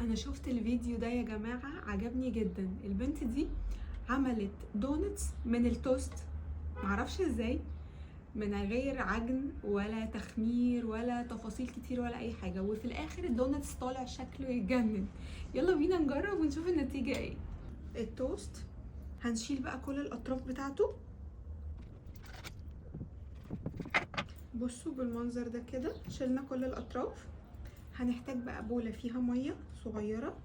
انا شفت الفيديو ده يا جماعة، عجبني جدا. البنت دي عملت دونتس من التوست، معرفش ازاي، من غير عجن ولا تخمير ولا تفاصيل كتير ولا اي حاجة، وفي الاخر الدونتس طالع شكله يتجنن. يلا بينا نجرب ونشوف النتيجة ايه. التوست هنشيل بقى كل الاطراف بتاعته، بصوا بالمنظر ده كده. شلنا كل الاطراف. هنحتاج بقى بولة فيها مية صغيرة،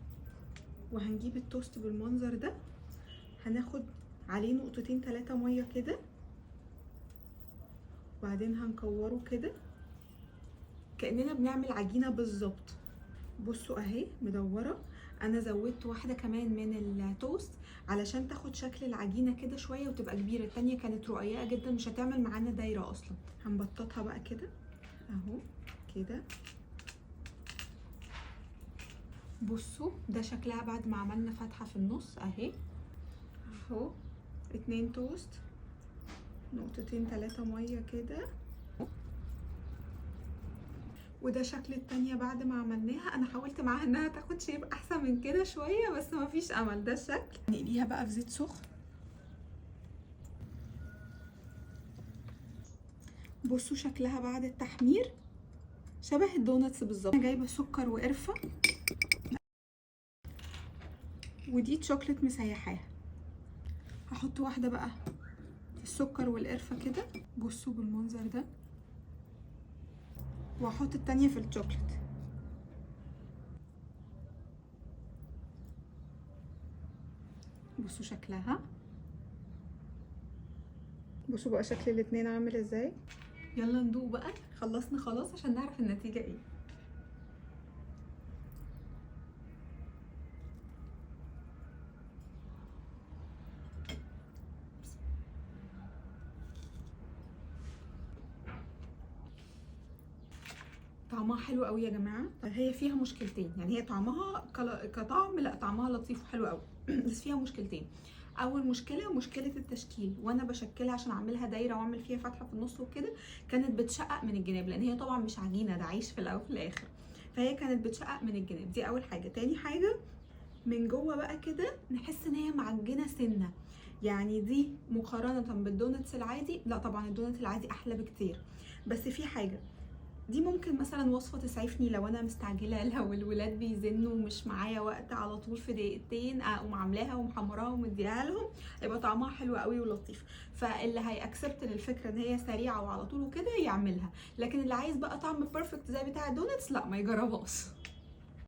وهنجيب التوست بالمنظر ده، هناخد عليه نقطتين 3 ميه كده، وبعدين هنكوره كده كأننا بنعمل عجينة بالظبط. بصوا اهي مدورة. انا زودت واحدة كمان من التوست علشان تاخد شكل العجينة كده شوية وتبقى كبيرة، التانية كانت رقيقة جدا مش هتعمل معانا دايرة اصلا. هنبططها بقى كده اهو كده. بصوا ده شكلها بعد ما عملنا فتحة في النص اهي، اهو 2 توست، نقطتين 3 ميه كده. وده شكل التانية بعد ما عملناها. انا حاولت معاها انها تاخد شيب احسن من كده شوية بس مفيش امل. ده الشكل. نقليها بقى في زيت سخن. بصوا شكلها بعد التحمير شبه الدونتس بالظبط. انا جايبه سكر وقرفه، ودي شوكليت مسيحاها. هحط واحده بقى في السكر والقرفه كده، بصوا بالمنظر ده، وهحط التانية في الشوكليت. بصوا شكلها، بصوا بقى شكل الاتنين عامل ازاي. يلا ندوق بقى. خلصنا خلاص عشان نعرف النتيجة ايه. طعمها حلو قوي يا جماعه. هي فيها مشكلتين، يعني هي طعمها كطعم لا، طعمها لطيف وحلو قوي بس فيها مشكلتين. اول مشكله مشكله التشكيل، وانا بشكلها عشان اعملها دايره واعمل فيها فتحه في النص وكده كانت بتشقق من الجناب، لان هي طبعا مش عجينه، ده عيش في الاول وفي الاخر، فهي كانت بتشقق من الجناب. دي اول حاجه. تاني حاجه من جوه بقى كده نحس ان هي معجنه سنه، يعني دي مقارنه بالدونتس العادي، لا طبعا الدونت العادي احلى بكتير. بس في حاجه، دي ممكن مثلا وصفه تسعفني لو انا مستعجله، لو الولاد بيزنوا ومش معايا وقت على طول في دقيقتين اقوم عاملاها ومحمراها ومديها لهم، يبقى طعمها حلو قوي ولطيف. فاللي هيأكسبت للفكره ان هي سريعه وعلى طول وكده يعملها، لكن اللي عايز بقى طعم بيرفكت زي بتاع الدونتس لا ما يجربهاش.